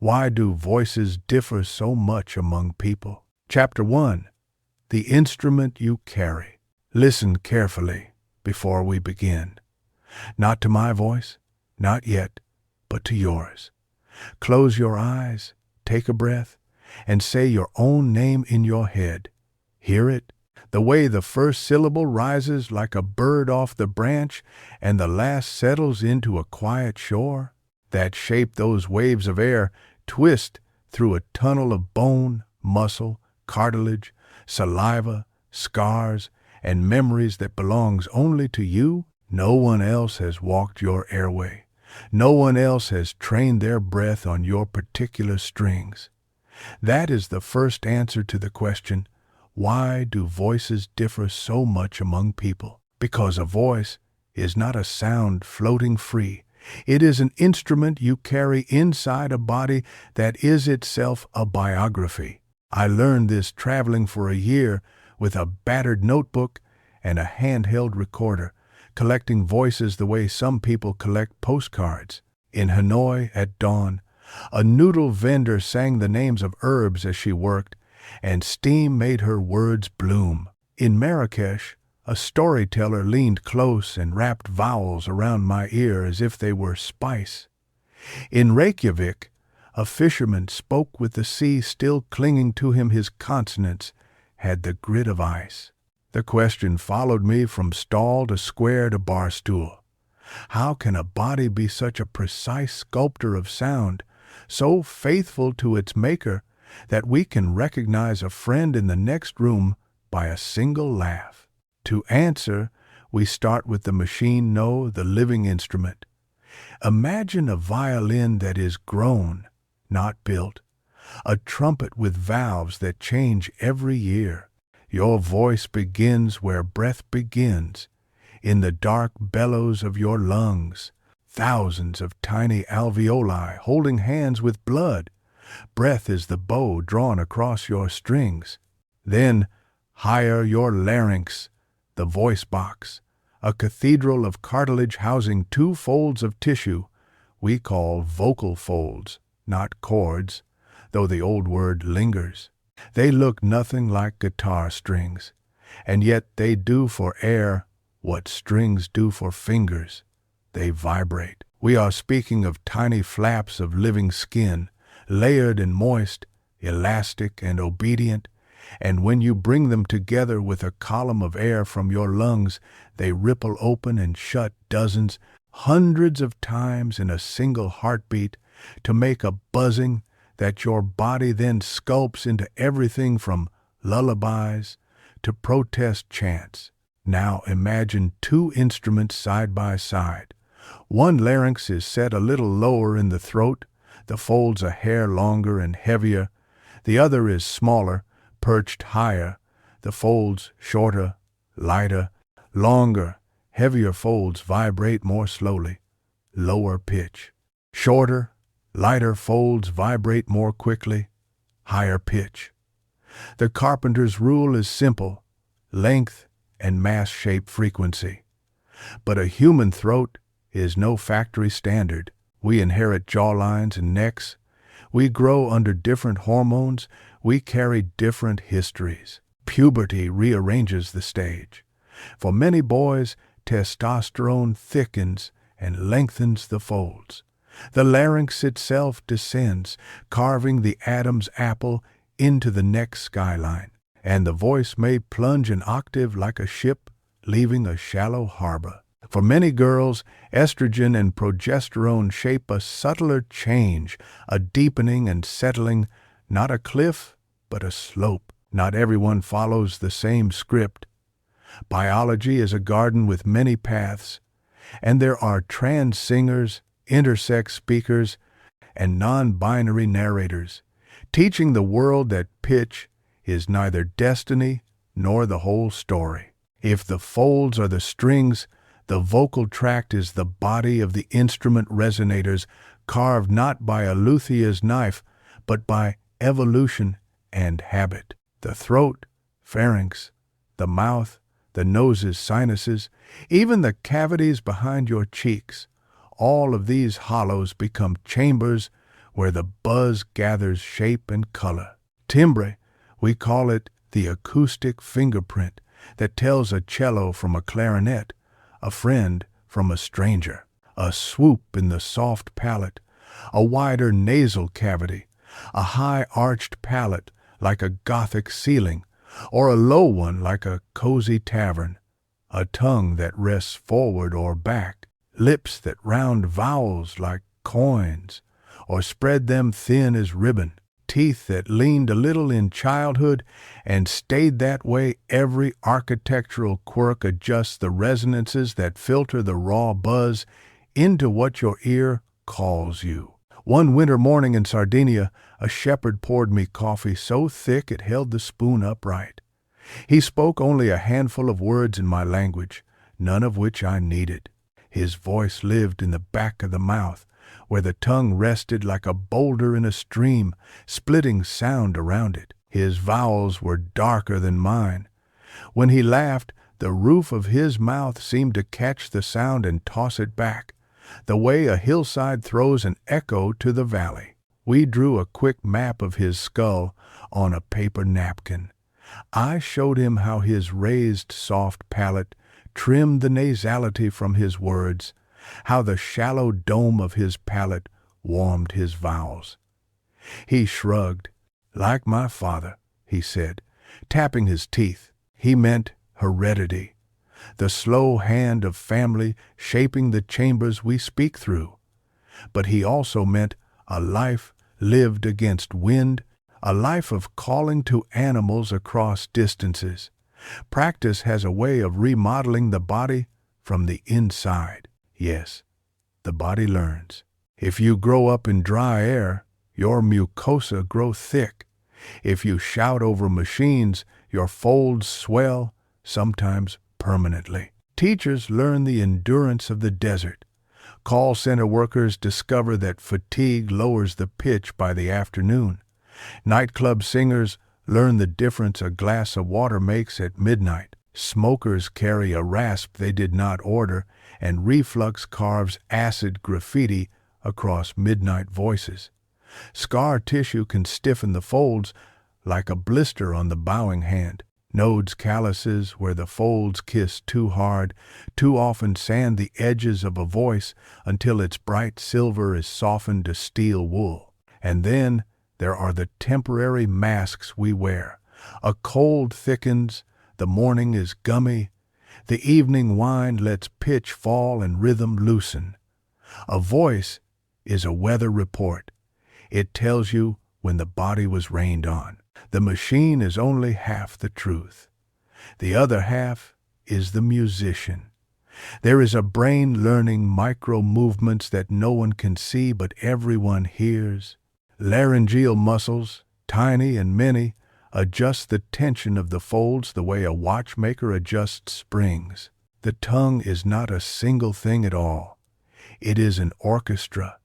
Why do voices differ so much among people? Chapter 1. The instrument you carry. Listen carefully before we begin. Not to my voice, not yet, but to yours. Close your eyes, take a breath, and say your own name in your head. Hear it? The way the first syllable rises like a bird off the branch and the last settles into a quiet shore? That shape those waves of air twist through a tunnel of bone, muscle, cartilage, saliva, scars, and memories that belongs only to you? No one else has walked your airway. No one else has trained their breath on your particular strings. That is the first answer to the question, why do voices differ so much among people? Because a voice is not a sound floating free. It is an instrument you carry inside a body that is itself a biography. I learned this traveling for a year with a battered notebook and a handheld recorder, collecting voices the way some people collect postcards. In Hanoi at dawn, a noodle vendor sang the names of herbs as she worked, and steam made her words bloom. In Marrakesh, a storyteller leaned close and wrapped vowels around my ear as if they were spice. In Reykjavik, a fisherman spoke with the sea still clinging to him. His consonants had the grit of ice. The question followed me from stall to square to bar stool. How can a body be such a precise sculptor of sound, so faithful to its maker, that we can recognize a friend in the next room by a single laugh? To answer, we start with the machine, no, the living instrument. Imagine a violin that is grown, not built, a trumpet with valves that change every year. Your voice begins where breath begins, in the dark bellows of your lungs, thousands of tiny alveoli holding hands with blood. Breath is the bow drawn across your strings. Then, higher, your larynx, the voice box, a cathedral of cartilage housing two folds of tissue we call vocal folds, not chords, though the old word lingers. They look nothing like guitar strings, and yet they do for air what strings do for fingers. They vibrate. We are speaking of tiny flaps of living skin, layered and moist, elastic and obedient, and when you bring them together with a column of air from your lungs, they ripple open and shut dozens, hundreds of times in a single heartbeat to make a buzzing that your body then sculpts into everything from lullabies to protest chants. Now imagine two instruments side by side. One larynx is set a little lower in the throat, the folds a hair longer and heavier. The other is smaller, perched higher, the folds shorter, lighter, longer, heavier folds vibrate more slowly, lower pitch. Shorter, lighter folds vibrate more quickly, higher pitch. The carpenter's rule is simple, length and mass shape frequency. But a human throat is no factory standard. We inherit jawlines and necks. We grow under different hormones. We carry different histories. Puberty rearranges the stage. For many boys, testosterone thickens and lengthens the folds. The larynx itself descends, carving the Adam's apple into the neck skyline, and the voice may plunge an octave like a ship leaving a shallow harbor. For many girls, estrogen and progesterone shape a subtler change, a deepening and settling, not a cliff, but a slope. Not everyone follows the same script. Biology is a garden with many paths, and there are trans singers, intersex speakers, and non-binary narrators, teaching the world that pitch is neither destiny nor the whole story. If the folds are the strings, the vocal tract is the body of the instrument resonators, carved not by a luthier's knife, but by evolution and habit. The throat, pharynx, the mouth, the nose's sinuses, even the cavities behind your cheeks, all of these hollows become chambers where the buzz gathers shape and color. Timbre, we call it the acoustic fingerprint that tells a cello from a clarinet, a friend from a stranger. A swoop in the soft palate, a wider nasal cavity, a high-arched palate like a Gothic ceiling, or a low one like a cozy tavern, a tongue that rests forward or back, lips that round vowels like coins, or spread them thin as ribbon, teeth that leaned a little in childhood and stayed that way. Every architectural quirk adjusts the resonances that filter the raw buzz into what your ear calls you. One winter morning in Sardinia, a shepherd poured me coffee so thick it held the spoon upright. He spoke only a handful of words in my language, none of which I needed. His voice lived in the back of the mouth, where the tongue rested like a boulder in a stream, splitting sound around it. His vowels were darker than mine. When he laughed, the roof of his mouth seemed to catch the sound and toss it back, the way a hillside throws an echo to the valley. We drew a quick map of his skull on a paper napkin. I showed him how his raised soft palate trimmed the nasality from his words, how the shallow dome of his palate warmed his vowels. He shrugged. Like my father, he said, tapping his teeth. He meant heredity, the slow hand of family shaping the chambers we speak through. But he also meant a life lived against wind, a life of calling to animals across distances. Practice has a way of remodeling the body from the inside. Yes, the body learns. If you grow up in dry air, your mucosa grow thick. If you shout over machines, your folds swell, sometimes permanently. Teachers learn the endurance of the desert. Call center workers discover that fatigue lowers the pitch by the afternoon. Nightclub singers learn the difference a glass of water makes at midnight. Smokers carry a rasp they did not order, and reflux carves acid graffiti across midnight voices. Scar tissue can stiffen the folds like a blister on the bowing hand. Nodes calluses where the folds kiss too hard, too often sand the edges of a voice until its bright silver is softened to steel wool. And then there are the temporary masks we wear. A cold thickens, the morning is gummy, the evening wind lets pitch fall and rhythm loosen. A voice is a weather report. It tells you when the body was rained on. The machine is only half the truth. The other half is the musician. There is a brain learning micro movements that no one can see but everyone hears. Laryngeal muscles, tiny and many, adjust the tension of the folds the way a watchmaker adjusts springs. The tongue is not a single thing at all. It is an orchestra.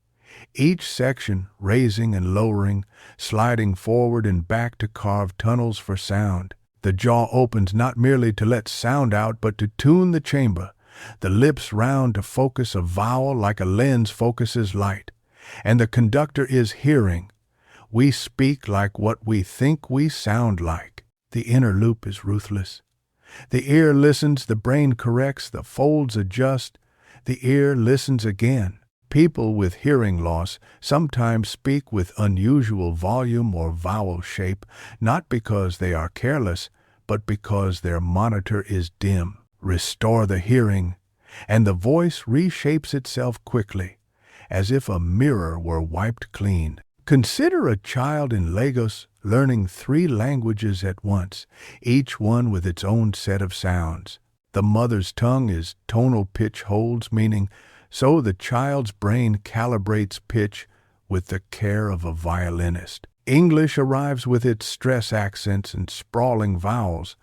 Each section raising and lowering, sliding forward and back to carve tunnels for sound. The jaw opens not merely to let sound out, but to tune the chamber. The lips round to focus a vowel like a lens focuses light. And the conductor is hearing. We speak like what we think we sound like. The inner loop is ruthless. The ear listens, the brain corrects, the folds adjust. The ear listens again. People with hearing loss sometimes speak with unusual volume or vowel shape, not because they are careless, but because their monitor is dim. Restore the hearing, and the voice reshapes itself quickly, as if a mirror were wiped clean. Consider a child in Lagos learning 3 languages at once, each one with its own set of sounds. The mother's tongue is tonal pitch holds, meaning so the child's brain calibrates pitch with the care of a violinist. English arrives with its stress accents and sprawling vowels.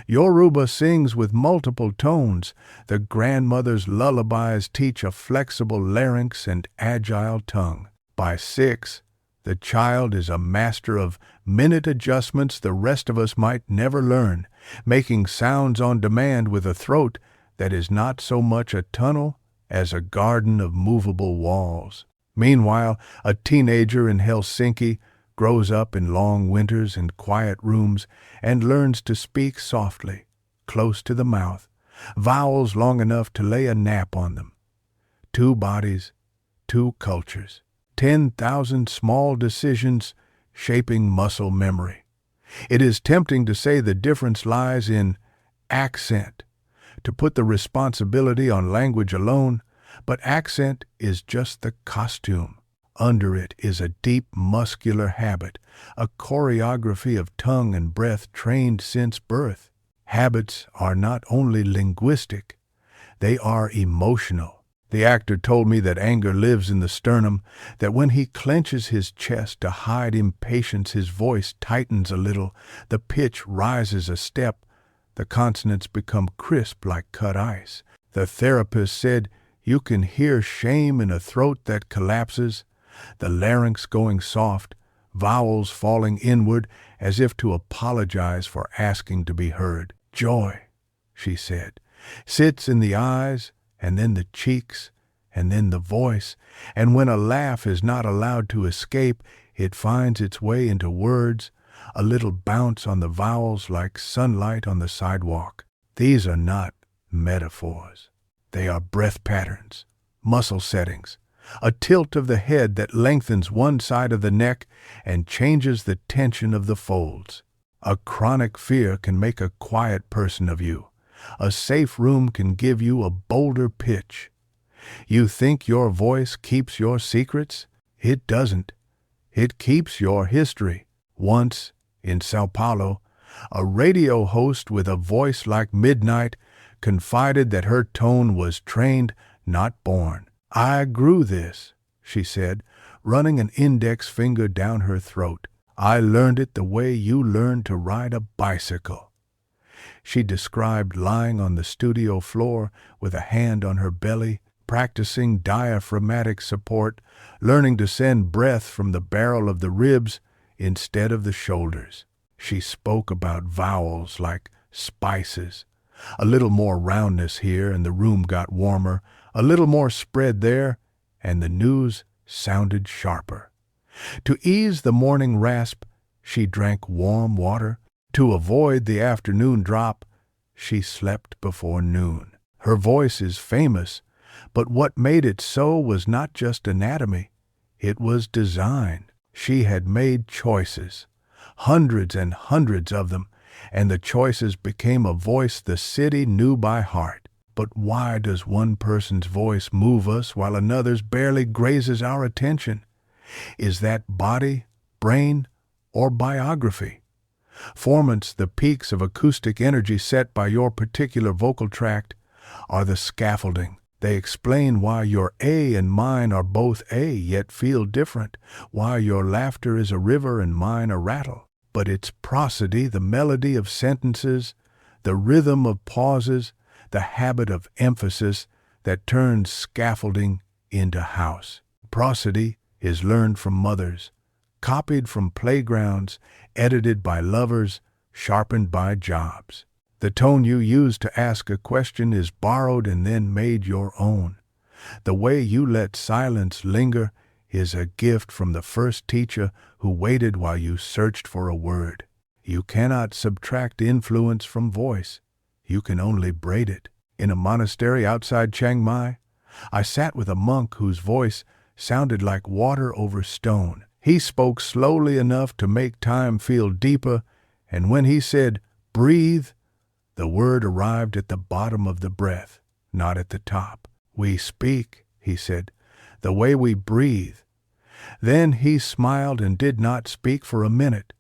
Yoruba sings with multiple tones. The grandmother's lullabies teach a flexible larynx and agile tongue. By 6, the child is a master of minute adjustments the rest of us might never learn, making sounds on demand with a throat that is not so much a tunnel as a garden of movable walls. Meanwhile, a teenager in Helsinki grows up in long winters in quiet rooms and learns to speak softly, close to the mouth, vowels long enough to lay a nap on them. 2 bodies, 2 cultures, 10,000 small decisions shaping muscle memory. It is tempting to say the difference lies in accent, to put the responsibility on language alone, but accent is just the costume. Under it is a deep muscular habit, a choreography of tongue and breath trained since birth. Habits are not only linguistic, they are emotional. The actor told me that anger lives in the sternum, that when he clenches his chest to hide impatience, his voice tightens a little, the pitch rises a step, the consonants become crisp like cut ice. The therapist said you can hear shame in a throat that collapses, the larynx going soft, vowels falling inward as if to apologize for asking to be heard. Joy, she said, sits in the eyes, and then the cheeks, and then the voice, and when a laugh is not allowed to escape, it finds its way into words, a little bounce on the vowels like sunlight on the sidewalk. These are not metaphors. They are breath patterns, muscle settings, a tilt of the head that lengthens one side of the neck and changes the tension of the folds. A chronic fear can make a quiet person of you. A safe room can give you a bolder pitch. You think your voice keeps your secrets? It doesn't. It keeps your history. Once, in Sao Paulo, a radio host with a voice like midnight confided that her tone was trained, not born. I grew this, she said, running an index finger down her throat. I learned it the way you learn to ride a bicycle. She described lying on the studio floor with a hand on her belly, practicing diaphragmatic support, learning to send breath from the barrel of the ribs instead of the shoulders. She spoke about vowels like spices. A little more roundness here and the room got warmer, a little more spread there, and the news sounded sharper. To ease the morning rasp, she drank warm water. To avoid the afternoon drop, she slept before noon. Her voice is famous, but what made it so was not just anatomy. It was design. She had made choices, hundreds and hundreds of them, and the choices became a voice the city knew by heart. But why does one person's voice move us while another's barely grazes our attention? Is that body, brain, or biography? Formants, the peaks of acoustic energy set by your particular vocal tract, are the scaffolding. They explain why your A and mine are both A yet feel different, why your laughter is a river and mine a rattle. But it's prosody, the melody of sentences, the rhythm of pauses, the habit of emphasis that turns scaffolding into house. Prosody is learned from mothers, copied from playgrounds, edited by lovers, sharpened by jobs. The tone you use to ask a question is borrowed and then made your own. The way you let silence linger is a gift from the first teacher who waited while you searched for a word. You cannot subtract influence from voice. You can only braid it. In a monastery outside Chiang Mai, I sat with a monk whose voice sounded like water over stone. He spoke slowly enough to make time feel deeper, and when he said, "Breathe," the word arrived at the bottom of the breath, not at the top. "We speak," he said, "the way we breathe." Then he smiled and did not speak for a minute.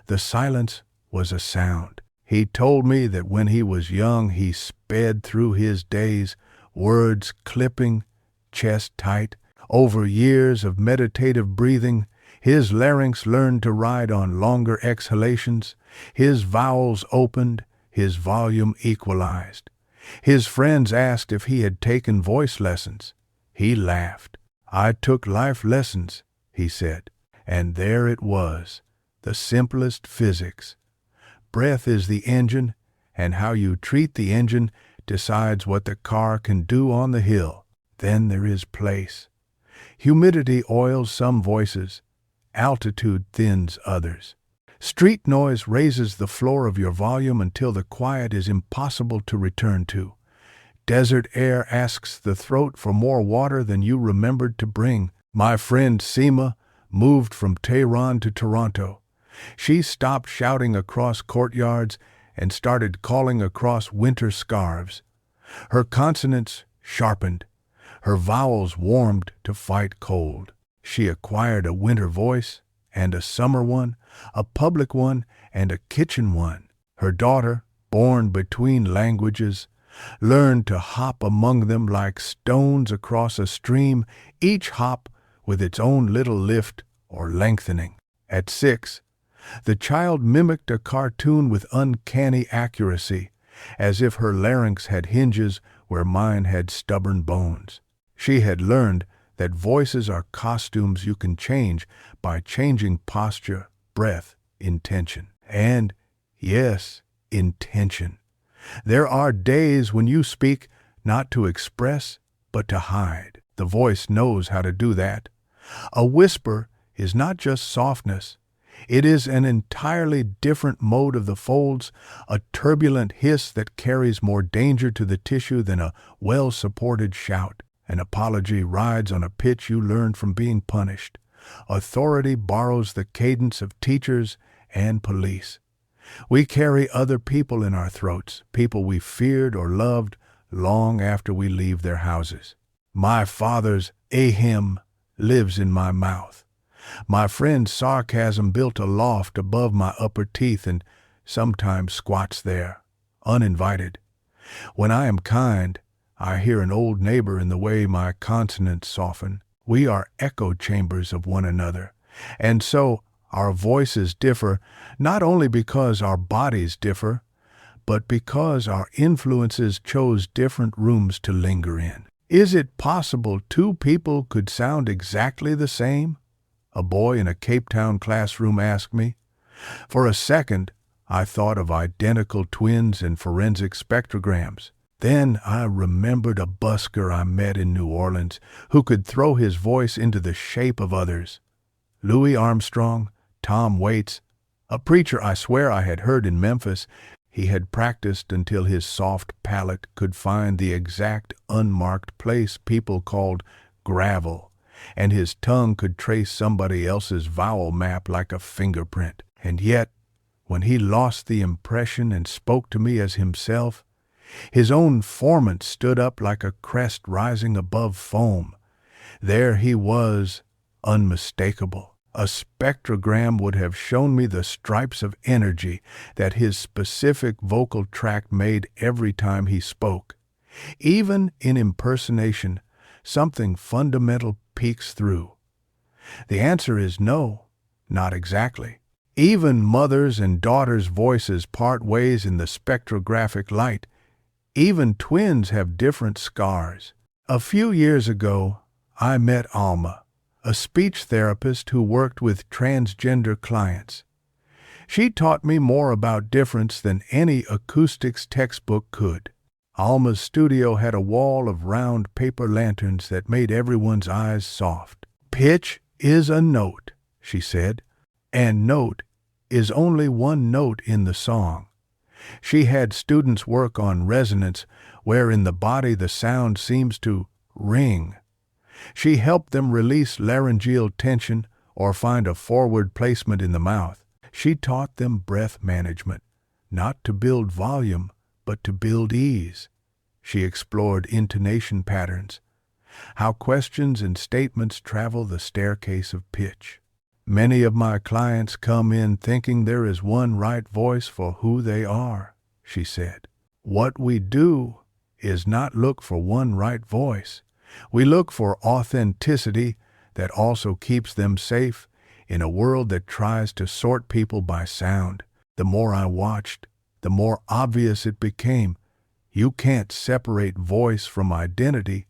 The silence was a sound. He told me that when he was young he sped through his days, words clipping, chest tight. Over years of meditative breathing, his larynx learned to ride on longer exhalations. His vowels opened, his volume equalized. His friends asked if he had taken voice lessons. He laughed. "I took life lessons," he said, and there it was, the simplest physics. Breath is the engine, and how you treat the engine decides what the car can do on the hill. Then there is place. Humidity oils some voices, altitude thins others. Street noise raises the floor of your volume until the quiet is impossible to return to. Desert air asks the throat for more water than you remembered to bring. My friend Seema moved from Tehran to Toronto. She stopped shouting across courtyards and started calling across winter scarves. Her consonants sharpened. Her vowels warmed to fight cold. She acquired a winter voice and a summer one, a public one and a kitchen one. Her daughter, born between languages, learned to hop among them like stones across a stream, each hop with its own little lift or lengthening. At 6, the child mimicked a cartoon with uncanny accuracy, as if her larynx had hinges where mine had stubborn bones. She had learned that voices are costumes you can change by changing posture, breath, intention. And, yes, intention. There are days when you speak not to express, but to hide. The voice knows how to do that. A whisper is not just softness. It is an entirely different mode of the folds, a turbulent hiss that carries more danger to the tissue than a well-supported shout. An apology rides on a pitch you learned from being punished. Authority borrows the cadence of teachers and police. We carry other people in our throats, people we feared or loved long after we leave their houses. My father's ahem lives in my mouth. My friend's sarcasm built a loft above my upper teeth and sometimes squats there, uninvited. When I am kind, I hear an old neighbor in the way my consonants soften. We are echo chambers of one another, and so our voices differ not only because our bodies differ, but because our influences chose different rooms to linger in. Is it possible two people could sound exactly the same? A boy in a Cape Town classroom asked me. For a second, I thought of identical twins and forensic spectrograms. Then I remembered a busker I met in New Orleans who could throw his voice into the shape of others. Louis Armstrong, Tom Waits, a preacher I swear I had heard in Memphis. He had practiced until his soft palate could find the exact unmarked place people called gravel, and his tongue could trace somebody else's vowel map like a fingerprint. And yet, when he lost the impression and spoke to me as himself, his own formant stood up like a crest rising above foam. There he was, unmistakable. A spectrogram would have shown me the stripes of energy that his specific vocal tract made every time he spoke. Even in impersonation, something fundamental peeks through. The answer is no, not exactly. Even mothers' and daughters' voices part ways in the spectrographic light. Even twins have different scars. A few years ago, I met Alma, a speech therapist who worked with transgender clients. She taught me more about difference than any acoustics textbook could. Alma's studio had a wall of round paper lanterns that made everyone's eyes soft. Pitch is a note, she said, and note is only one note in the song. She had students work on resonance, where in the body the sound seems to ring. She helped them release laryngeal tension or find a forward placement in the mouth. She taught them breath management, not to build volume, but to build ease. She explored intonation patterns, how questions and statements travel the staircase of pitch. Many of my clients come in thinking there is one right voice for who they are, she said. What we do is not look for one right voice. We look for authenticity that also keeps them safe in a world that tries to sort people by sound. The more I watched, the more obvious it became. You can't separate voice from identity,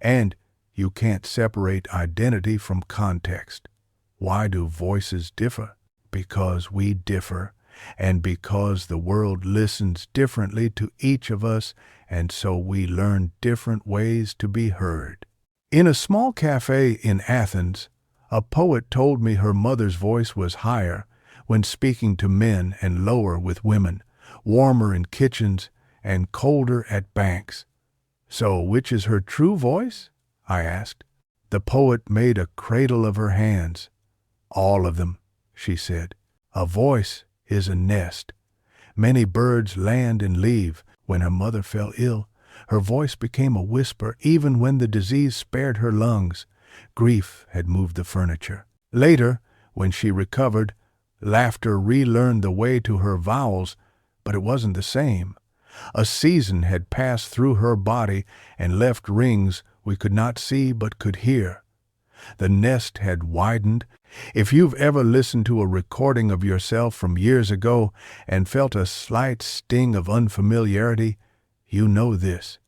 and you can't separate identity from context. Why do voices differ? Because we differ, and because the world listens differently to each of us, and so we learn different ways to be heard. In a small cafe in Athens, a poet told me her mother's voice was higher when speaking to men and lower with women, warmer in kitchens and colder at banks. So which is her true voice? I asked. The poet made a cradle of her hands. All of them, she said. A voice is a nest. Many birds land and leave. When her mother fell ill, her voice became a whisper even when the disease spared her lungs. Grief had moved the furniture. Later, when she recovered, laughter relearned the way to her vowels, but it wasn't the same. A season had passed through her body and left rings we could not see but could hear. The nest had widened. If you've ever listened to a recording of yourself from years ago and felt a slight sting of unfamiliarity, you know this.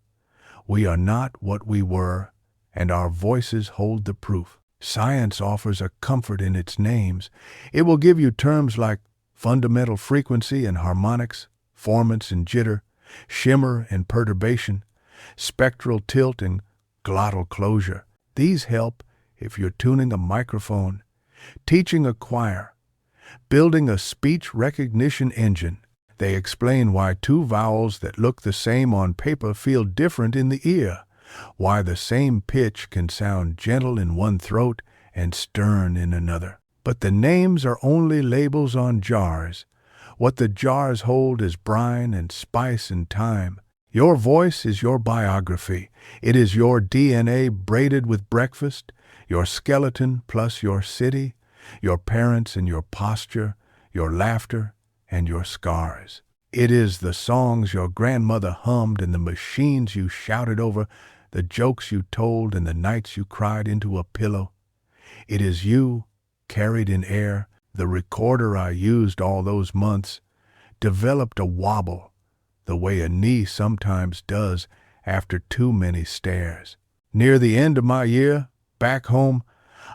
We are not what we were, and our voices hold the proof. Science offers a comfort in its names. It will give you terms like fundamental frequency and harmonics, formants and jitter, shimmer and perturbation, spectral tilt and glottal closure. These help if you're tuning a microphone, teaching a choir, building a speech recognition engine. They explain why two vowels that look the same on paper feel different in the ear, why the same pitch can sound gentle in one throat and stern in another. But the names are only labels on jars. What the jars hold is brine and spice and time. Your voice is your biography. It is your DNA braided with breakfast, your skeleton plus your city, your parents and your posture, your laughter and your scars. It is the songs your grandmother hummed and the machines you shouted over, the jokes you told and the nights you cried into a pillow. It is you, carried in air. The recorder I used all those months developed a wobble, the way a knee sometimes does after too many stairs. Near the end of my year, back home,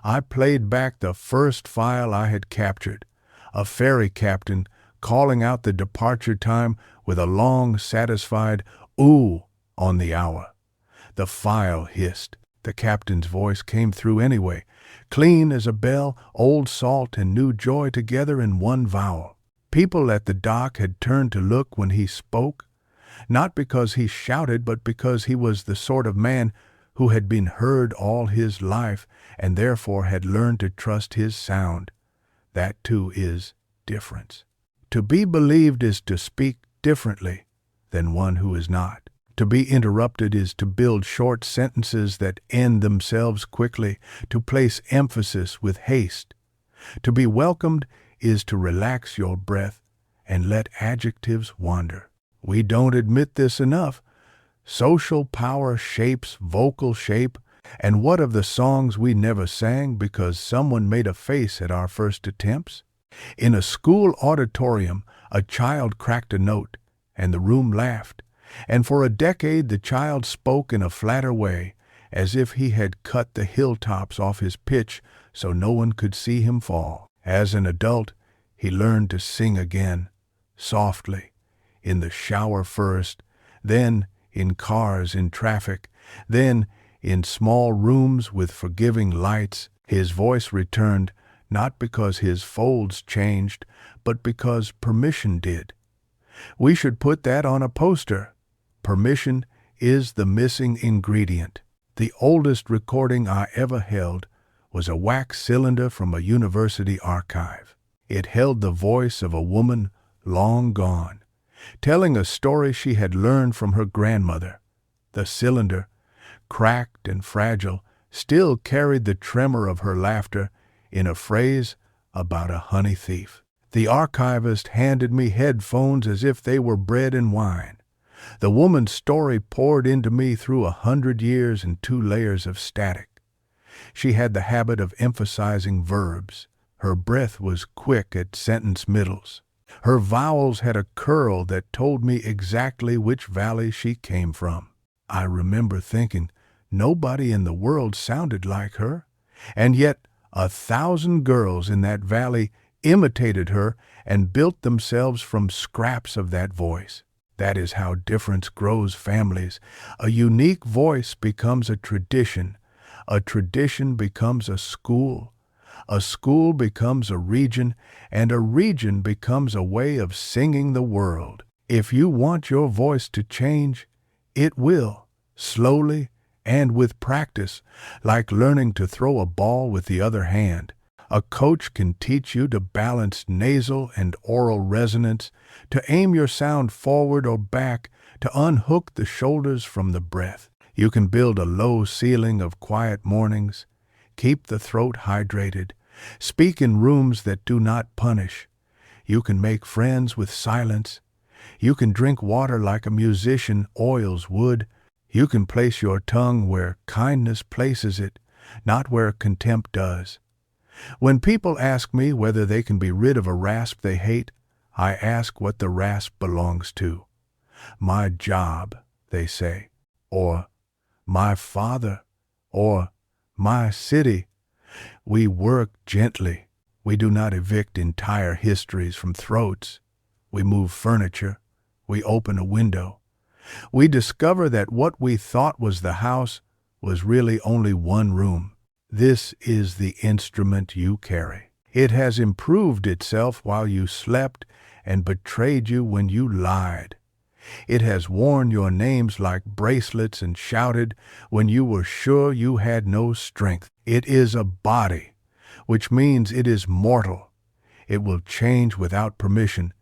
I played back the first file I had captured, a ferry captain calling out the departure time with a long, satisfied ooh on the hour. The file hissed. The captain's voice came through anyway, clean as a bell, old salt and new joy together in one vowel. People at the dock had turned to look when he spoke, not because he shouted, but because he was the sort of man who had been heard all his life and therefore had learned to trust his sound. That too is difference. To be believed is to speak differently than one who is not. To be interrupted is to build short sentences that end themselves quickly, to place emphasis with haste. To be welcomed is to relax your breath and let adjectives wander. We don't admit this enough. Social power shapes vocal shape, and what of the songs we never sang because someone made a face at our first attempts? In a school auditorium, a child cracked a note, and the room laughed, and for a decade the child spoke in a flatter way, as if he had cut the hilltops off his pitch so no one could see him fall. As an adult, he learned to sing again, softly, in the shower first, then in cars in traffic, then in small rooms with forgiving lights. His voice returned, not because his folds changed, but because permission did. We should put that on a poster. Permission is the missing ingredient. The oldest recording I ever held was a wax cylinder from a university archive. It held the voice of a woman long gone, telling a story she had learned from her grandmother. The cylinder, cracked and fragile, still carried the tremor of her laughter in a phrase about a honey thief. The archivist handed me headphones as if they were bread and wine. The woman's story poured into me through 100 years and 2 layers of static. She had the habit of emphasizing verbs. Her breath was quick at sentence middles. Her vowels had a curl that told me exactly which valley she came from. I remember thinking, nobody in the world sounded like her, and yet 1,000 girls in that valley imitated her and built themselves from scraps of that voice. That is how difference grows families. A unique voice becomes a tradition, A tradition becomes a school becomes a region, and a region becomes a way of singing the world. If you want your voice to change, it will, slowly and with practice, like learning to throw a ball with the other hand. A coach can teach you to balance nasal and oral resonance, to aim your sound forward or back, to unhook the shoulders from the breath. You can build a low ceiling of quiet mornings, keep the throat hydrated, speak in rooms that do not punish. You can make friends with silence. You can drink water like a musician oils wood. You can place your tongue where kindness places it, not where contempt does. When people ask me whether they can be rid of a rasp they hate, I ask what the rasp belongs to. My job, they say, or my father, or my city. We work gently. We do not evict entire histories from throats. We move furniture. We open a window. We discover that what we thought was the house was really only one room. This is the instrument you carry. It has improved itself while you slept and betrayed you when you lied. It has worn your names like bracelets and shouted when you were sure you had no strength. It is a body, which means it is mortal. It will change without permission.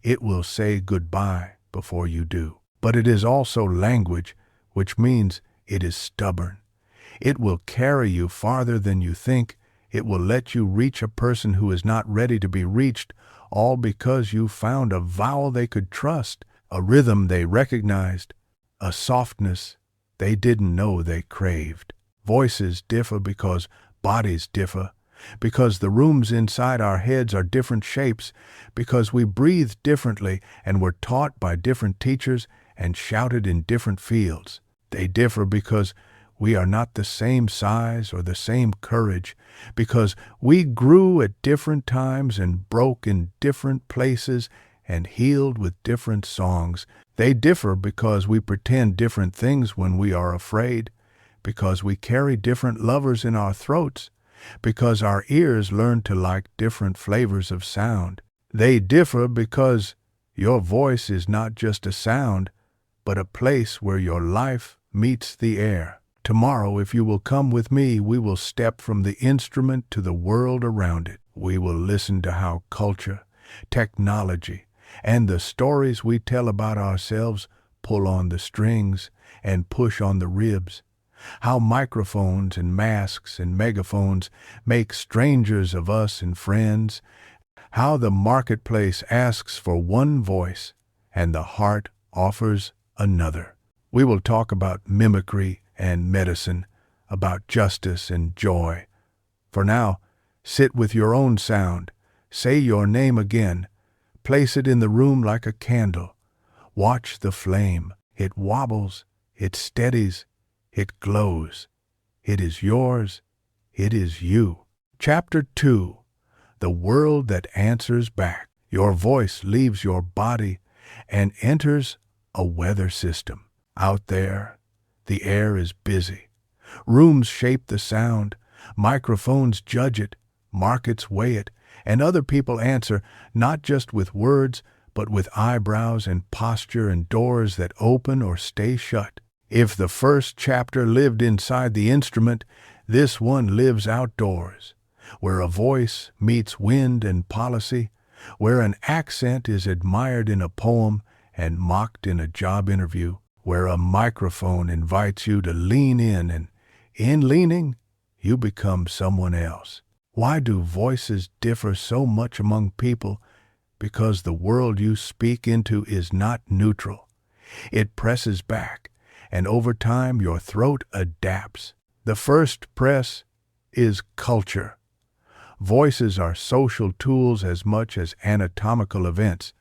It will say goodbye before you do. But it is also language, which means it is stubborn. It will carry you farther than you think. It will let you reach a person who is not ready to be reached, all because you found a vowel they could trust, a rhythm they recognized, a softness they didn't know they craved. Voices differ because bodies differ, because the rooms inside our heads are different shapes, because we breathe differently and were taught by different teachers and shouted in different fields. They differ because we are not the same size or the same courage, because we grew at different times and broke in different places and healed with different songs. They differ because we pretend different things when we are afraid, because we carry different lovers in our throats, because our ears learn to like different flavors of sound. They differ because your voice is not just a sound, but a place where your life meets the air. Tomorrow, if you will come with me, we will step from the instrument to the world around it. We will listen to how culture, technology, and the stories we tell about ourselves pull on the strings and push on the ribs. How microphones and masks and megaphones make strangers of us and friends. How the marketplace asks for one voice and the heart offers another. We will talk about mimicry and medicine, about justice and joy. For now, sit with your own sound. Say your name again. Place it in the room like a candle. Watch the flame. It wobbles. It steadies. It glows. It is yours. It is you. Chapter 2. The world that answers back. Your voice leaves your body and enters a weather system. Out there, the air is busy. Rooms shape the sound. Microphones judge it. Markets weigh it. And other people answer, not just with words, but with eyebrows and posture and doors that open or stay shut. If the first chapter lived inside the instrument, this one lives outdoors, where a voice meets wind and policy, where an accent is admired in a poem and mocked in a job interview, where a microphone invites you to lean in, and in leaning, you become someone else. Why do voices differ so much among people? Because the world you speak into is not neutral. It presses back, and over time your throat adapts. The first press is culture. Voices are social tools as much as anatomical events.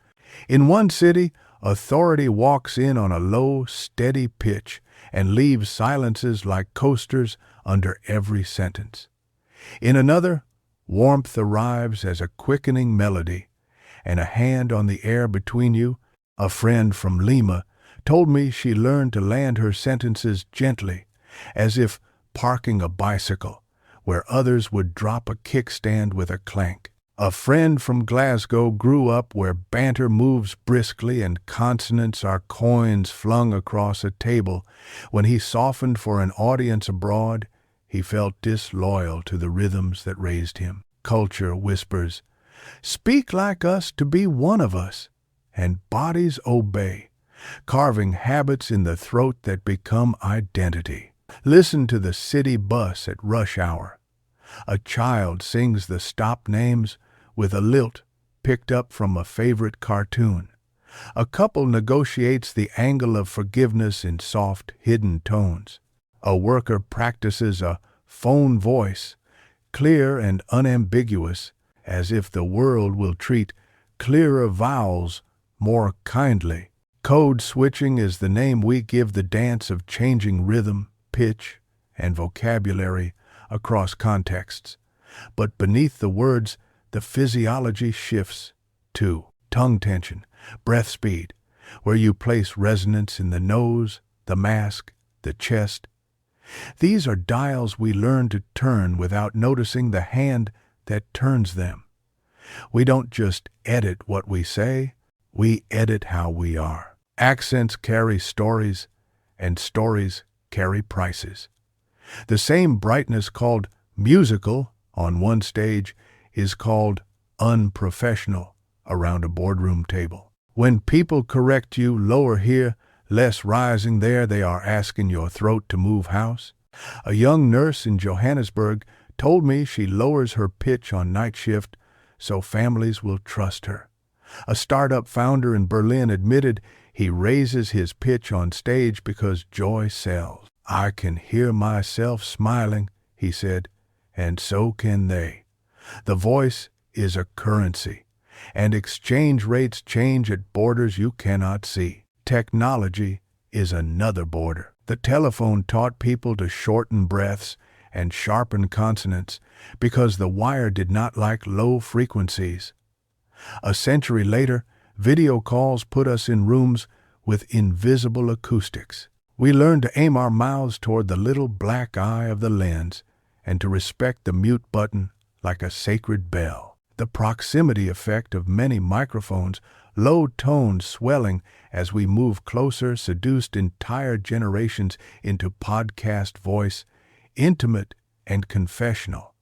In one city, authority walks in on a low, steady pitch and leaves silences like coasters under every sentence. In another, warmth arrives as a quickening melody, and a hand on the air between you. A friend from Lima told me she learned to land her sentences gently, as if parking a bicycle where others would drop a kickstand with a clank. A friend from Glasgow grew up where banter moves briskly and consonants are coins flung across a table. When he softened for an audience abroad, he felt disloyal to the rhythms that raised him. Culture whispers, "Speak like us to be one of us," and bodies obey, carving habits in the throat that become identity. Listen to the city bus at rush hour. A child sings the stop names with a lilt picked up from a favorite cartoon. A couple negotiates the angle of forgiveness in soft, hidden tones. A worker practices a phone voice, clear and unambiguous, as if the world will treat clearer vowels more kindly. Code switching is the name we give the dance of changing rhythm, pitch, and vocabulary across contexts. But beneath the words, the physiology shifts to tongue tension, breath speed, where you place resonance in the nose, the mask, the chest. These are dials we learn to turn without noticing the hand that turns them. We don't just edit what we say, we edit how we are. Accents carry stories, and stories carry prices. The same brightness called musical on one stage is called unprofessional around a boardroom table. When people correct you lower here, less rising there, they are asking your throat to move house. A young nurse in Johannesburg told me she lowers her pitch on night shift so families will trust her. A startup founder in Berlin admitted he raises his pitch on stage because joy sells. "I can hear myself smiling," he said, "and so can they." The voice is a currency, and exchange rates change at borders you cannot see. Technology is another border. The telephone taught people to shorten breaths and sharpen consonants because the wire did not like low frequencies. A century later, video calls put us in rooms with invisible acoustics. We learned to aim our mouths toward the little black eye of the lens and to respect the mute button like a sacred bell. The proximity effect of many microphones, low tones swelling as we move closer, seduced entire generations into podcast voice, intimate and confessional.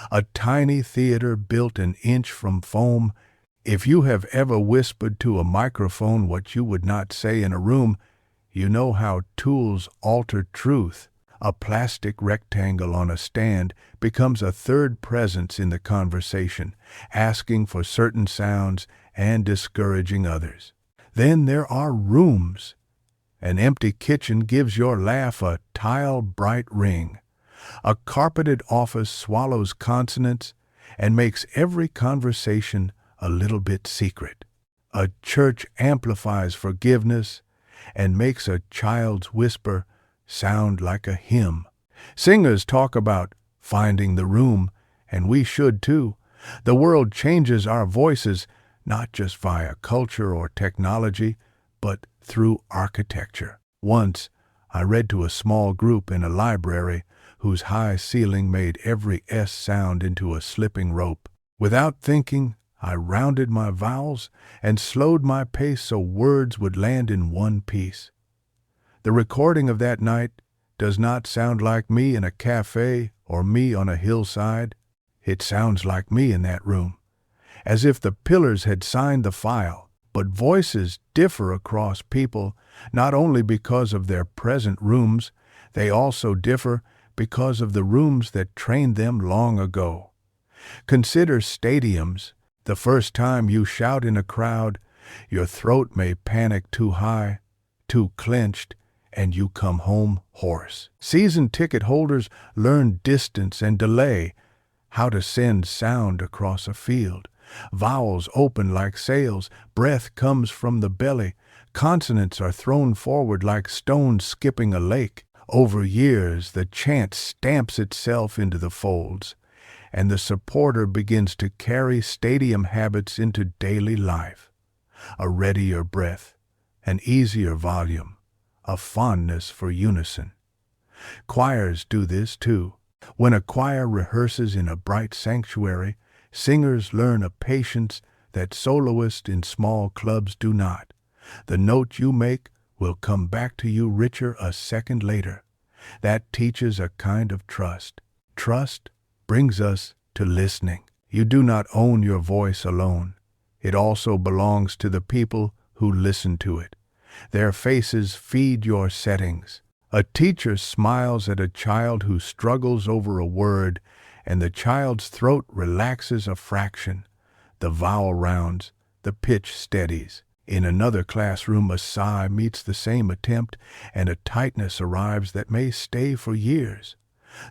A tiny theater built an inch from foam. If you have ever whispered to a microphone what you would not say in a room, you know how tools alter truth. A plastic rectangle on a stand becomes a third presence in the conversation, asking for certain sounds and discouraging others. Then there are rooms. An empty kitchen gives your laugh a tile-bright ring. A carpeted office swallows consonants and makes every conversation a little bit secret. A church amplifies forgiveness and makes a child's whisper sound like a hymn. Singers talk about finding the room, and we should too. The world changes our voices not just via culture or technology, but through architecture. Once, I read to a small group in a library whose high ceiling made every S sound into a slipping rope. Without thinking, I rounded my vowels and slowed my pace so words would land in one piece. The recording of that night does not sound like me in a cafe or me on a hillside. It sounds like me in that room, as if the pillars had signed the file. But voices differ across people, not only because of their present rooms, they also differ because of the rooms that trained them long ago. Consider stadiums. The first time you shout in a crowd, your throat may panic too high, too clenched, and you come home hoarse. Season ticket holders learn distance and delay, how to send sound across a field. Vowels open like sails, breath comes from the belly, consonants are thrown forward like stones skipping a lake. Over years, the chant stamps itself into the folds, and the supporter begins to carry stadium habits into daily life. A readier breath, an easier volume, a fondness for unison. Choirs do this too. When a choir rehearses in a bright sanctuary, singers learn a patience that soloists in small clubs do not. The note you make will come back to you richer a second later. That teaches a kind of trust. Trust brings us to listening. You do not own your voice alone. It also belongs to the people who listen to it. Their faces feed your settings. A teacher smiles at a child who struggles over a word, and the child's throat relaxes a fraction. The vowel rounds, the pitch steadies. In another classroom, a sigh meets the same attempt, and a tightness arrives that may stay for years.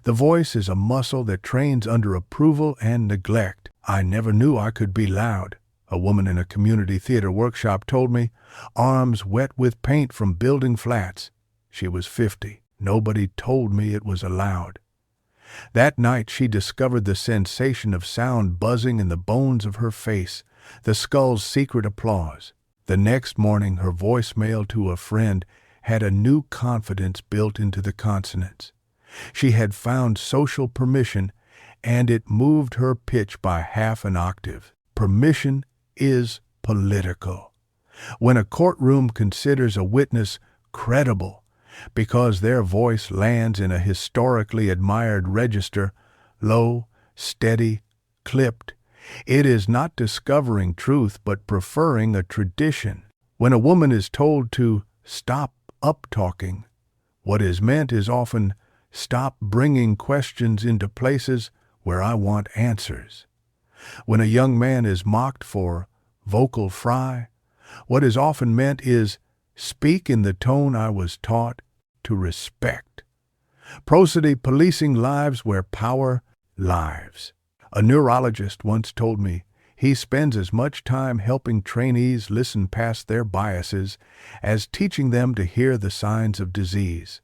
The voice is a muscle that trains under approval and neglect. I never knew I could be loud, a woman in a community theater workshop told me, arms wet with paint from building flats. She was 50. Nobody told me it was allowed. That night she discovered the sensation of sound buzzing in the bones of her face, the skull's secret applause. The next morning her voicemail to a friend had a new confidence built into the consonants. She had found social permission, and it moved her pitch by half an octave. Permission is political. When a courtroom considers a witness credible because their voice lands in a historically admired register, low, steady, clipped, it is not discovering truth but preferring a tradition. When a woman is told to stop up-talking, what is meant is often stop bringing questions into places where I want answers. When a young man is mocked for vocal fry, what is often meant is speak in the tone I was taught to respect. Prosody policing lives where power lives. A neurologist once told me he spends as much time helping trainees listen past their biases as teaching them to hear the signs of disease.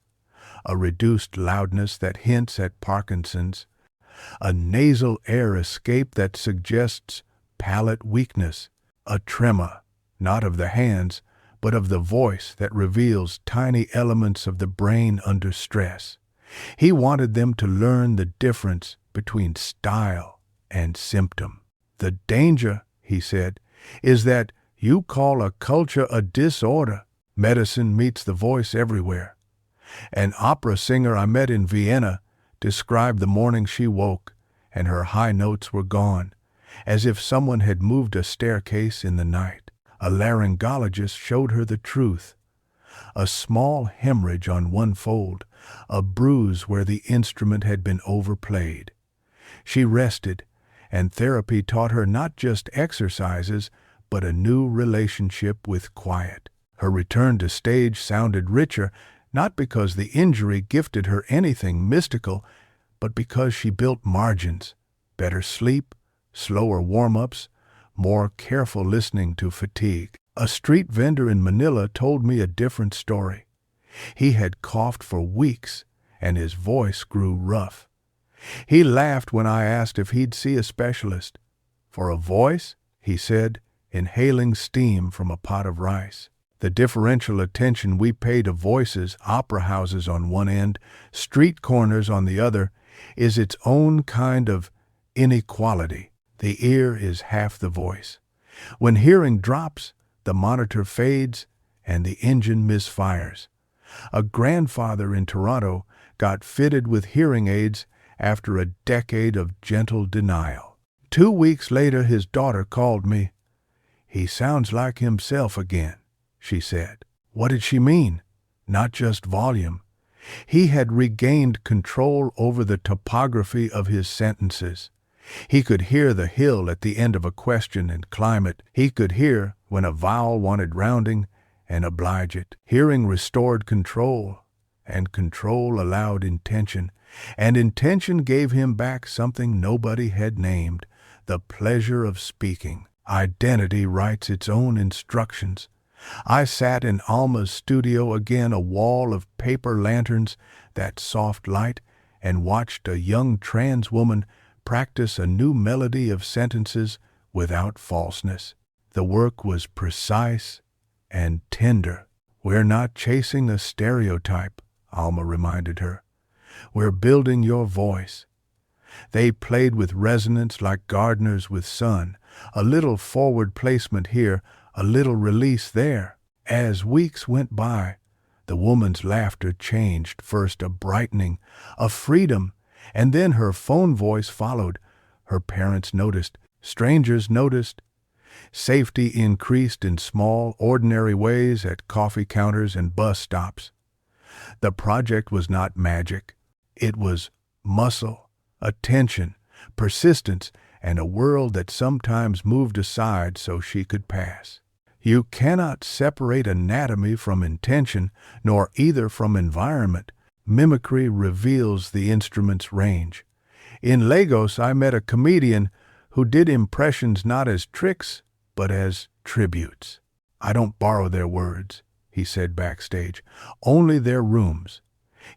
A reduced loudness that hints at Parkinson's, a nasal air escape that suggests palate weakness, a tremor, not of the hands, but of the voice that reveals tiny elements of the brain under stress. He wanted them to learn the difference between style and symptom. The danger, he said, is that you call a culture a disorder. Medicine meets the voice everywhere. An opera singer I met in Vienna described the morning she woke, and her high notes were gone, as if someone had moved a staircase in the night. A laryngologist showed her the truth. A small hemorrhage on one fold, a bruise where the instrument had been overplayed. She rested, and therapy taught her not just exercises, but a new relationship with quiet. Her return to stage sounded richer, not because the injury gifted her anything mystical, but because she built margins, better sleep, slower warm-ups, more careful listening to fatigue. A street vendor in Manila told me a different story. He had coughed for weeks, and his voice grew rough. He laughed when I asked if he'd see a specialist. For a voice, he said, inhaling steam from a pot of rice. The differential attention we pay to voices, opera houses on one end, street corners on the other, is its own kind of inequality. The ear is half the voice. When hearing drops, the monitor fades and the engine misfires. A grandfather in Toronto got fitted with hearing aids after a decade of gentle denial. 2 weeks later, his daughter called me. "He sounds like himself again," she said. What did she mean? Not just volume. He had regained control over the topography of his sentences. He could hear the hill at the end of a question and climb it. He could hear when a vowel wanted rounding and oblige it. Hearing restored control, and control allowed intention, and intention gave him back something nobody had named, the pleasure of speaking. Identity writes its own instructions. I sat in Alma's studio again, a wall of paper lanterns, that soft light, and watched a young trans woman practice a new melody of sentences without falseness. The work was precise and tender. "We're not chasing a stereotype," Alma reminded her. We're building your voice. They played with resonance like gardeners with sun, a little forward placement here, a little release there. As weeks went by, the woman's laughter changed, first a brightening, a freedom, and then her phone voice followed. Her parents noticed, strangers noticed. Safety increased in small, ordinary ways at coffee counters and bus stops. The project was not magic. It was muscle, attention, persistence, and a world that sometimes moved aside so she could pass. You cannot separate anatomy from intention, nor either from environment. Mimicry reveals the instrument's range. In Lagos, I met a comedian who did impressions not as tricks, but as tributes. I don't borrow their words, he said backstage, only their rooms.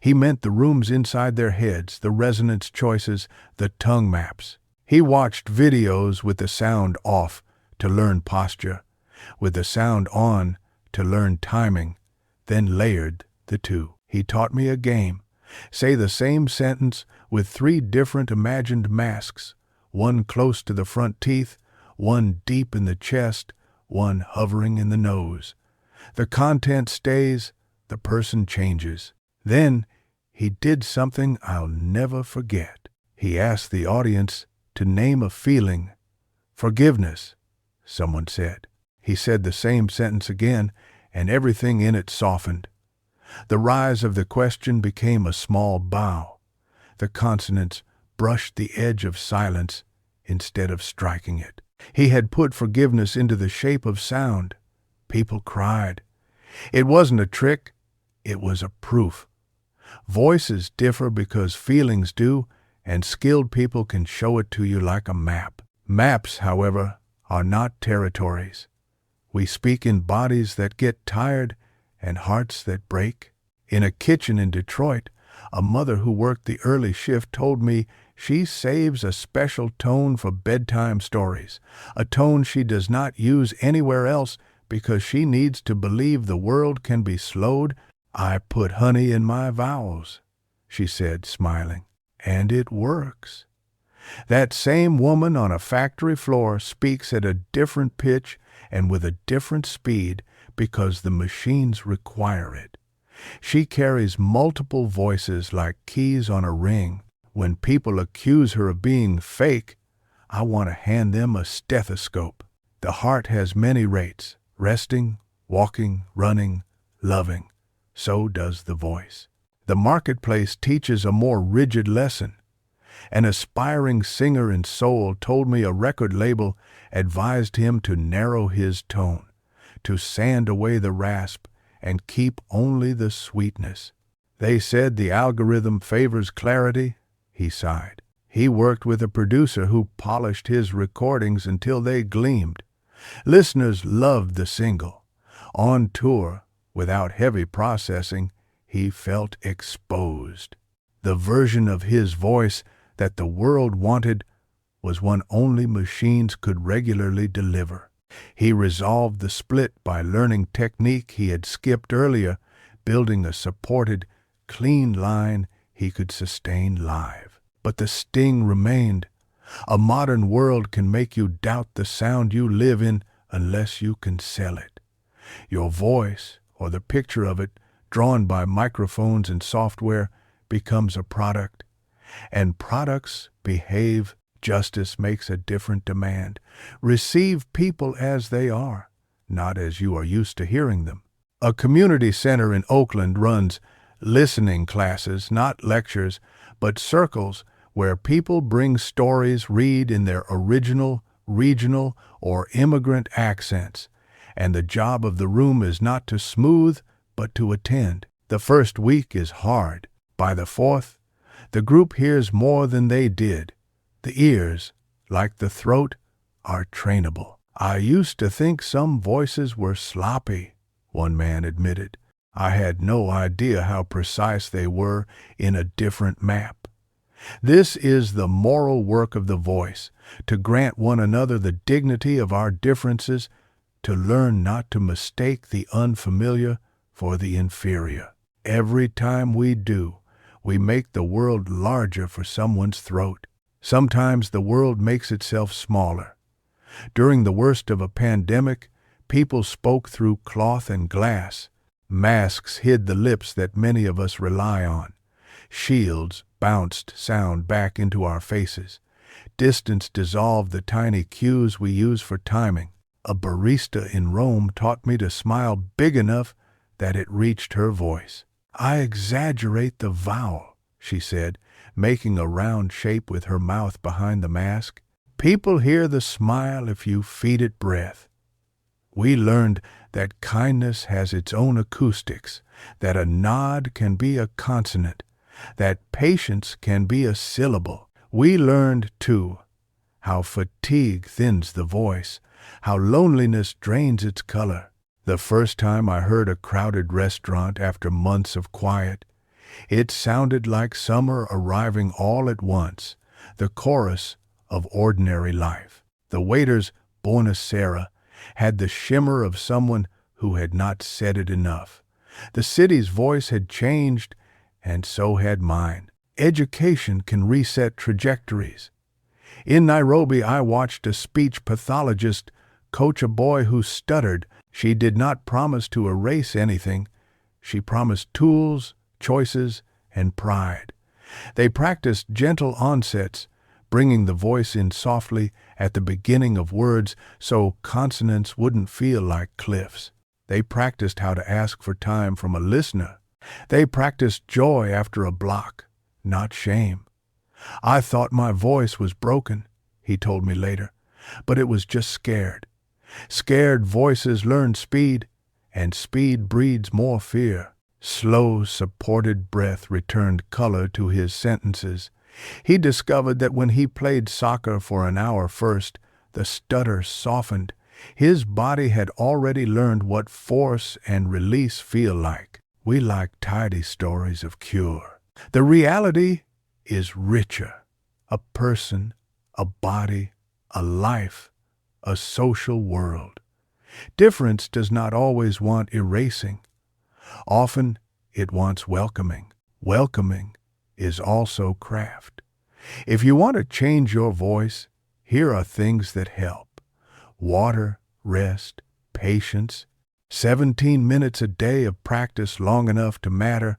He meant the rooms inside their heads, the resonance choices, the tongue maps. He watched videos with the sound off to learn posture, with the sound on to learn timing, then layered the two. He taught me a game. Say the same sentence with 3 different imagined masks, one close to the front teeth, one deep in the chest, one hovering in the nose. The content stays, the person changes. Then he did something I'll never forget. He asked the audience to name a feeling. Forgiveness, someone said. He said the same sentence again, and everything in it softened. The rise of the question became a small bow. The consonants brushed the edge of silence instead of striking it. He had put forgiveness into the shape of sound. People cried. It wasn't a trick, it was a proof. Voices differ because feelings do, and skilled people can show it to you like a map. Maps, however, are not territories. We speak in bodies that get tired and hearts that break. In a kitchen in Detroit, a mother who worked the early shift told me she saves a special tone for bedtime stories, a tone she does not use anywhere else because she needs to believe the world can be slowed. I put honey in my vowels, she said, smiling, and it works. That same woman on a factory floor speaks at a different pitch and with a different speed because the machines require it. She carries multiple voices like keys on a ring. When people accuse her of being fake, I want to hand them a stethoscope. The heart has many rates: resting, walking, running, loving. So does the voice. The marketplace teaches a more rigid lesson. An aspiring singer in soul told me a record label advised him to narrow his tone, to sand away the rasp, and keep only the sweetness. They said the algorithm favors clarity, he sighed. He worked with a producer who polished his recordings until they gleamed. Listeners loved the single. On tour, without heavy processing, he felt exposed. The version of his voice that the world wanted was one only machines could regularly deliver. He resolved the split by learning technique he had skipped earlier, building a supported, clean line he could sustain live. But the sting remained. A modern world can make you doubt the sound you live in unless you can sell it. Your voice, or the picture of it, drawn by microphones and software, becomes a product. And products behave. Justice makes a different demand. Receive people as they are, not as you are used to hearing them. A community center in Oakland runs listening classes, not lectures, but circles where people bring stories, read in their original, regional, or immigrant accents. And the job of the room is not to smooth, but to attend. The first week is hard. By the fourth, the group hears more than they did. The ears, like the throat, are trainable. I used to think some voices were sloppy, one man admitted. I had no idea how precise they were in a different map. This is the moral work of the voice, to grant one another the dignity of our differences, to learn not to mistake the unfamiliar for the inferior. Every time we do, we make the world larger for someone's throat. Sometimes the world makes itself smaller. During the worst of a pandemic, people spoke through cloth and glass. Masks hid the lips that many of us rely on. Shields bounced sound back into our faces. Distance dissolved the tiny cues we use for timing. A barista in Rome taught me to smile big enough that it reached her voice. "I exaggerate the vowel," she said, making a round shape with her mouth behind the mask. "People hear the smile if you feed it breath." We learned that kindness has its own acoustics, that a nod can be a consonant, that patience can be a syllable. We learned, too, how fatigue thins the voice, how loneliness drains its color. The first time I heard a crowded restaurant after months of quiet, it sounded like summer arriving all at once, the chorus of ordinary life. The waiter's buonasera had the shimmer of someone who had not said it enough. The city's voice had changed, and so had mine. Education can reset trajectories. In Nairobi, I watched a speech pathologist coach a boy who stuttered. She did not promise to erase anything. She promised tools, choices, and pride. They practiced gentle onsets, bringing the voice in softly at the beginning of words so consonants wouldn't feel like cliffs. They practiced how to ask for time from a listener. They practiced joy after a block, not shame. "I thought my voice was broken," he told me later, "but it was just scared." Scared voices learn speed, and speed breeds more fear. Slow, supported breath returned color to his sentences. He discovered that when he played soccer for an hour first, the stutter softened. His body had already learned what force and release feel like. We like tidy stories of cure. The reality is richer. A person, a body, a life, a social world. Difference does not always want erasing. Often it wants welcoming. Welcoming is also craft. If you want to change your voice, here are things that help. Water, rest, patience. 17 minutes a day of practice, long enough to matter,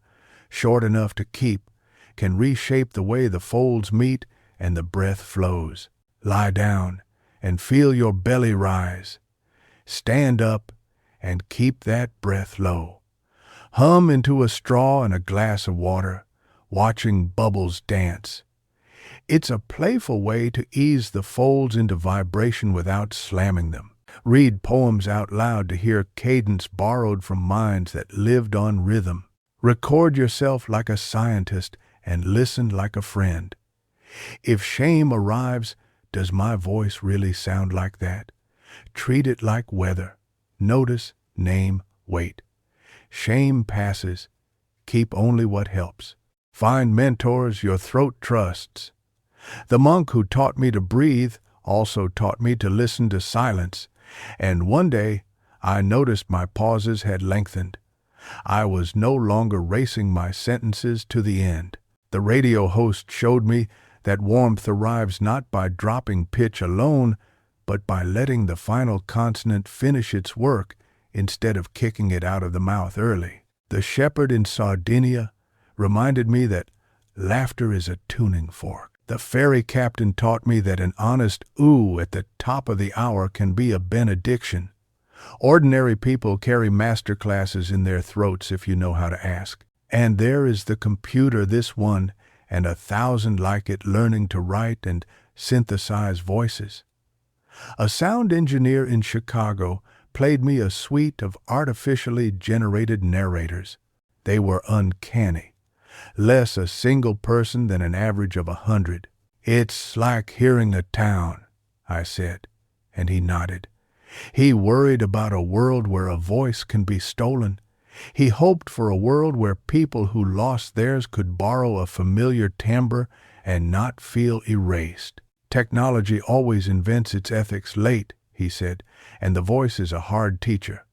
short enough to keep, can reshape the way the folds meet and the breath flows. Lie down and feel your belly rise. Stand up and keep that breath low. Hum into a straw and a glass of water, watching bubbles dance. It's a playful way to ease the folds into vibration without slamming them. Read poems out loud to hear cadence borrowed from minds that lived on rhythm. Record yourself like a scientist and listen like a friend. If shame arrives, does my voice really sound like that? Treat it like weather. Notice, name, wait. Shame passes. Keep only what helps. Find mentors your throat trusts. The monk who taught me to breathe also taught me to listen to silence, and one day I noticed my pauses had lengthened. I was no longer racing my sentences to the end. The radio host showed me that warmth arrives not by dropping pitch alone, but by letting the final consonant finish its work instead of kicking it out of the mouth early. The shepherd in Sardinia reminded me that laughter is a tuning fork. The ferry captain taught me that an honest ooh at the top of the hour can be a benediction. Ordinary people carry master classes in their throats if you know how to ask. And there is the computer, this one, and 1,000 like it, learning to write and synthesize voices. A sound engineer in Chicago played me a suite of artificially generated narrators. They were uncanny. Less a single person than an average of 100. "It's like hearing a town," I said, and he nodded. He worried about a world where a voice can be stolen. He hoped for a world where people who lost theirs could borrow a familiar timbre and not feel erased. "Technology always invents its ethics late," he said, "and the voice is a hard teacher.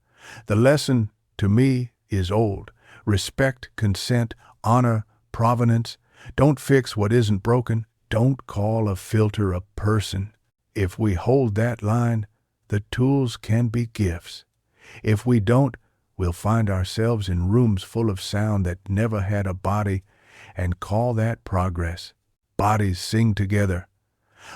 The lesson, to me, is old. Respect, consent, honor, provenance. Don't fix what isn't broken. Don't call a filter a person. If we hold that line, the tools can be gifts. If we don't, we'll find ourselves in rooms full of sound that never had a body and call that progress. Bodies sing together.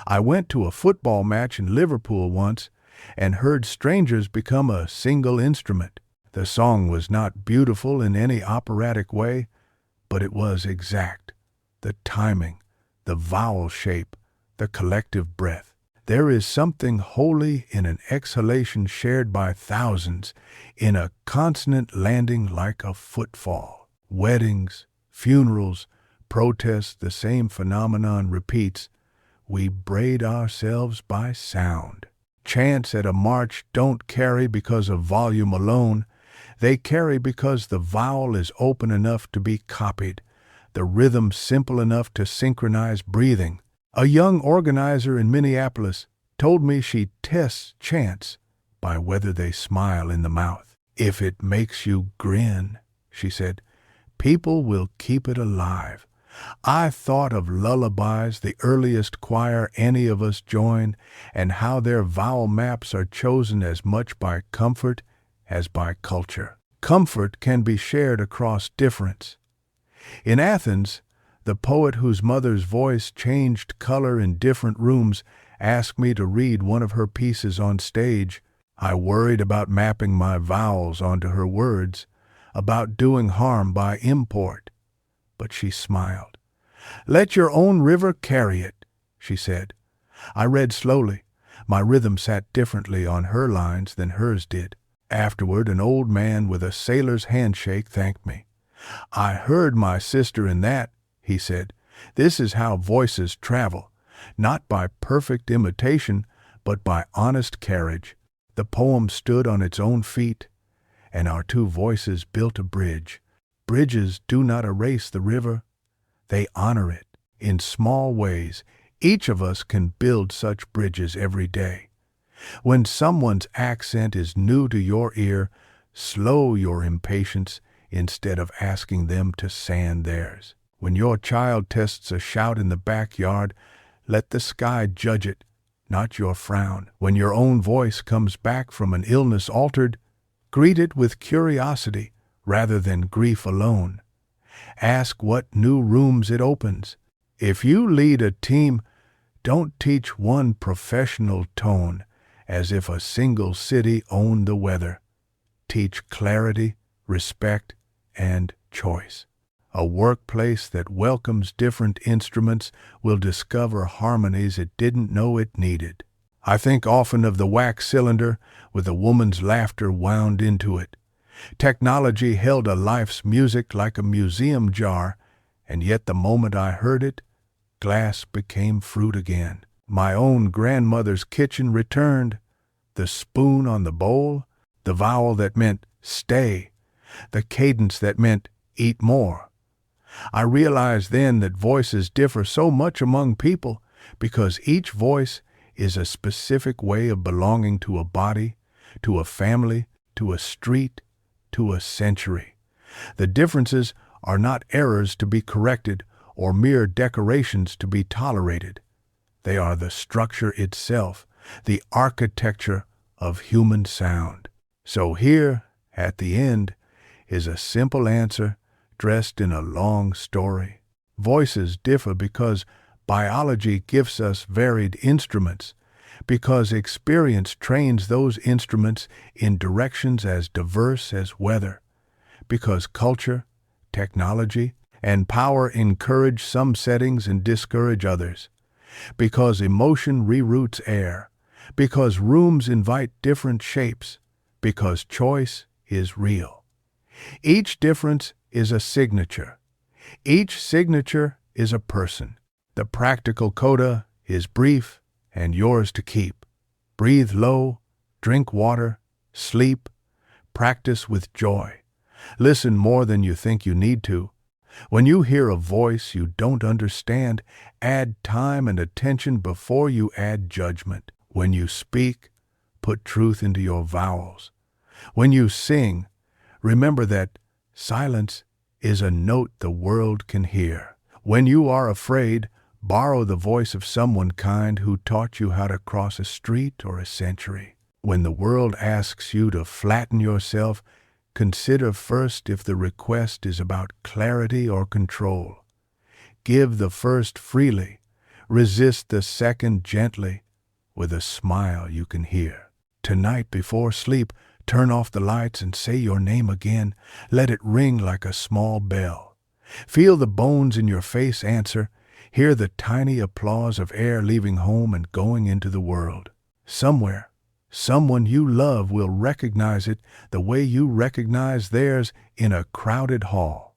I went to a football match in Liverpool once and heard strangers become a single instrument. The song was not beautiful in any operatic way, but it was exact. The timing, the vowel shape, the collective breath. There is something holy in an exhalation shared by thousands, in a consonant landing like a footfall. Weddings, funerals, protests, the same phenomenon repeats. We braid ourselves by sound. Chants at a march don't carry because of volume alone. They carry because the vowel is open enough to be copied, the rhythm simple enough to synchronize breathing. A young organizer in Minneapolis told me she tests chants by whether they smile in the mouth. If it makes you grin, she said, people will keep it alive. I thought of lullabies, the earliest choir any of us join, and how their vowel maps are chosen as much by comfort as by culture. Comfort can be shared across difference. In Athens, the poet whose mother's voice changed color in different rooms asked me to read one of her pieces on stage. I worried about mapping my vowels onto her words, about doing harm by import. But she smiled. "Let your own river carry it," she said. I read slowly. My rhythm sat differently on her lines than hers did. Afterward, an old man with a sailor's handshake thanked me. "I heard my sister in that," he said. "This is how voices travel, not by perfect imitation, but by honest carriage." The poem stood on its own feet, and our two voices built a bridge. Bridges do not erase the river, they honor it. In small ways, each of us can build such bridges every day. When someone's accent is new to your ear, slow your impatience instead of asking them to sand theirs. When your child tests a shout in the backyard, let the sky judge it, not your frown. When your own voice comes back from an illness altered, greet it with curiosity rather than grief alone. Ask what new rooms it opens. If you lead a team, don't teach one professional tone as if a single city owned the weather. Teach clarity, respect, and choice. A workplace that welcomes different instruments will discover harmonies it didn't know it needed. I think often of the wax cylinder with a woman's laughter wound into it. Technology held a life's music like a museum jar, and yet the moment I heard it, glass became fruit again. My own grandmother's kitchen returned, the spoon on the bowl, the vowel that meant stay, the cadence that meant eat more. I realized then that voices differ so much among people because each voice is a specific way of belonging to a body, to a family, to a street, to a century. The differences are not errors to be corrected or mere decorations to be tolerated. They are the structure itself, the architecture of human sound. So here, at the end, is a simple answer dressed in a long story. Voices differ because biology gives us varied instruments, because experience trains those instruments in directions as diverse as weather, because culture, technology, and power encourage some settings and discourage others, because emotion reroutes air, because rooms invite different shapes, because choice is real. Each difference is a signature. Each signature is a person. The practical coda is brief and yours to keep. Breathe low, drink water, sleep, practice with joy. Listen more than you think you need to. When you hear a voice you don't understand, add time and attention before you add judgment. When you speak, put truth into your vowels. When you sing, remember that silence is a note the world can hear. When you are afraid, borrow the voice of someone kind who taught you how to cross a street or a century. When the world asks you to flatten yourself, consider first if the request is about clarity or control. Give the first freely, resist the second gently, with a smile you can hear. Tonight before sleep, turn off the lights and say your name again. Let it ring like a small bell. Feel the bones in your face answer. Hear the tiny applause of air leaving home and going into the world. Somewhere, someone you love will recognize it the way you recognize theirs in a crowded hall.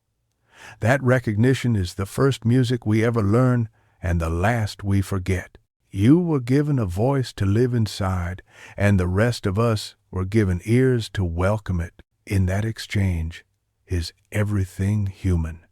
That recognition is the first music we ever learn and the last we forget. You were given a voice to live inside, and the rest of us were given ears to welcome it. In that exchange is everything human.